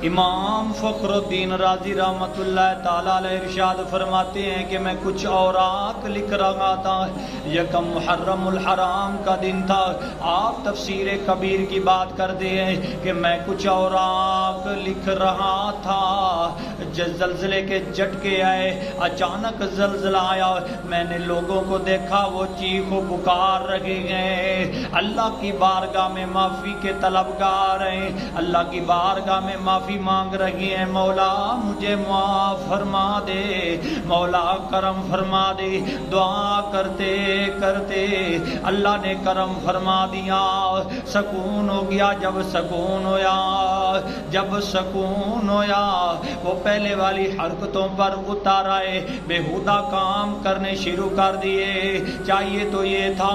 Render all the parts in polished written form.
امام فخر الدین رازی رحمۃ اللہ تعالی علیہ ارشاد فرماتے ہیں کہ میں کچھ اوراق لکھ رہا تھا، یکم محرم الحرام کا دن تھا، آپ تفسیر کبیر کی بات کر دیں کہ میں کچھ اوراق لکھ رہا تھا، زلزلے کے جھٹکے آئے، اچانک زلزلہ آیا، میں نے لوگوں کو دیکھا وہ چیخ و پکار رہے ہیں، اللہ کی بارگاہ میں معافی کے طلبگار ہیں، اللہ کی بارگاہ میں معافی مانگ رہی ہیں، مولا مجھے معاف فرما دے، مولا کرم فرما دے۔ دعا کرتے کرتے اللہ نے کرم فرما دیا، سکون ہو گیا۔ جب سکون ہویا، جب سکون ہویا، وہ پہلے والی حرکتوں پر اتار آئے، بےہودہ کام کرنے شروع کر دیے۔ چاہیے تو یہ تھا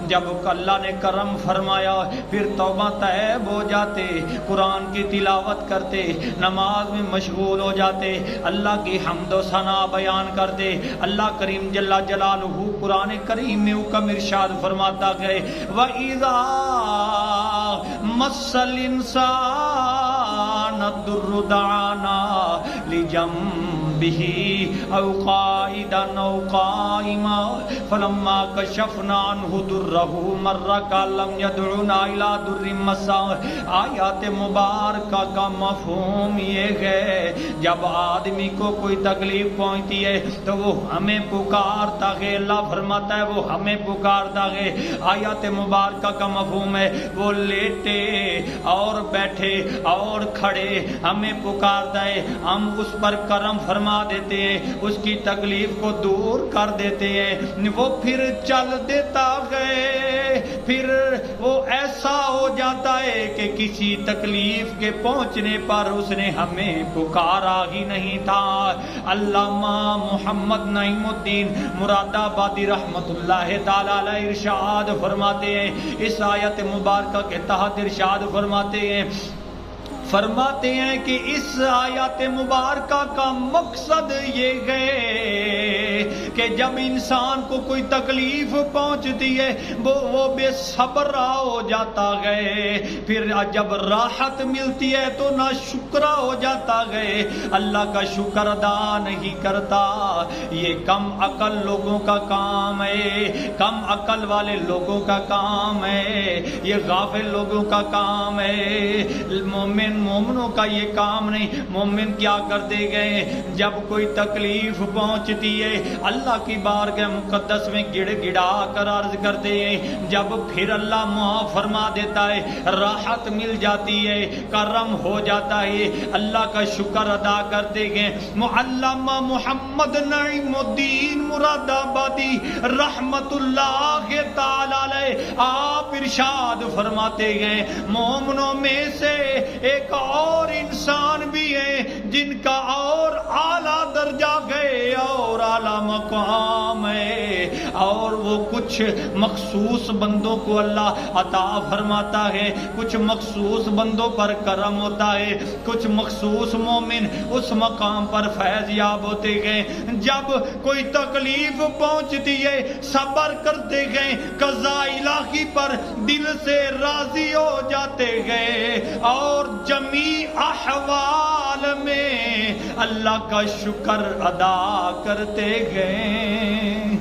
جب اللہ نے کرم فرمایا پھر توبہ طیب ہو جاتے، قرآن کی تلاوت کرتے، نماز میں مشغول ہو جاتے، اللہ کی حمد و ثنا بیان کرتے۔ اللہ کریم جل جلالہ قرآن کریم میں حکم ارشاد فرماتا ہے، وَإِذَا مَسَّ الْإِنسَانَ الضُّرُّ دَعَانَا لِجَنبِهِ أَوْ قَاعِدًا أَوْ قَائِمًا فَلَمَّا كَشَفْنَا عَنْهُ ضُرَّهُ مَرَّ كَأَن لَّمْ يَدْعُنَا إِلَىٰ ضُرٍّ مَّسَّهُ۔ آیات مبارکہ کا مفہوم یہ ہے جب آدمی کو کوئی تکلیف پہنچتی ہے تو وہ ہمیں پکارتا ہے، اللہ فرماتا ہے وہ ہمیں پکارتا ہے۔ آیات مبارکہ کا مفہوم ہے وہ لیٹے اور بیٹھے اور کھڑے ہمیں پکارتا ہے، ہم اس پر کرم فرما دیتے ہیں، اس کی تکلیف کو دور کر دیتے ہیں، وہ پھر چل دیتا ہے، پھر وہ ایسا ہو جاتا ہے کہ کسی تکلیف کے پہنچنے پر اس نے ہمیں پکارا ہی نہیں تھا۔ علامہ محمد نعیم الدین مراد آبادی رحمت اللہ تعالی علیہ ارشاد فرماتے ہیں، اس آیت مبارکہ کے تحت ارشاد فرماتے ہیں کہ اس آیات مبارکہ کا مقصد یہ ہے کہ جب انسان کو کوئی تکلیف پہنچتی ہے وہ بے صبر ہو جاتا ہے، پھر جب راحت ملتی ہے تو ناشکرا ہو جاتا ہے، اللہ کا شکر ادا نہیں کرتا۔ یہ کم عقل لوگوں کا کام ہے، کم عقل والے لوگوں کا کام ہے، یہ غافل لوگوں کا کام ہے، مومنوں کا یہ کام نہیں۔ مومن کیا کرتے گئے جب کوئی تکلیف پہنچتی ہے اللہ کی بارگاہ مقدس میں گڑ گڑا کر عرض کرتے ہیں، جب پھر اللہ معاف فرما دیتا ہے، راحت مل جاتی ہے، کرم ہو جاتا ہے، اللہ کا شکر ادا کرتے گئے۔ علامہ محمد نعیم الدین مراد آبادی رحمت اللہ تعالی علیہ آپ ارشاد فرماتے گئے، مومنوں میں سے ایک اور انسان بھی ہیں جن کا اور اعلیٰ درجہ ہے اور اعلیٰ مقام ہے، اور وہ کچھ مخصوص بندوں کو اللہ عطا فرماتا ہے، کچھ مخصوص بندوں پر کرم ہوتا ہے، کچھ مخصوص مومن اس مقام پر فیض یاب ہوتے گئے۔ جب کوئی تکلیف پہنچتی ہے صبر کرتے گئے، قضاء الہی پر دل سے راضی ہو جاتے گئے اور جمیع احوال میں اللہ کا شکر ادا کرتے گئے۔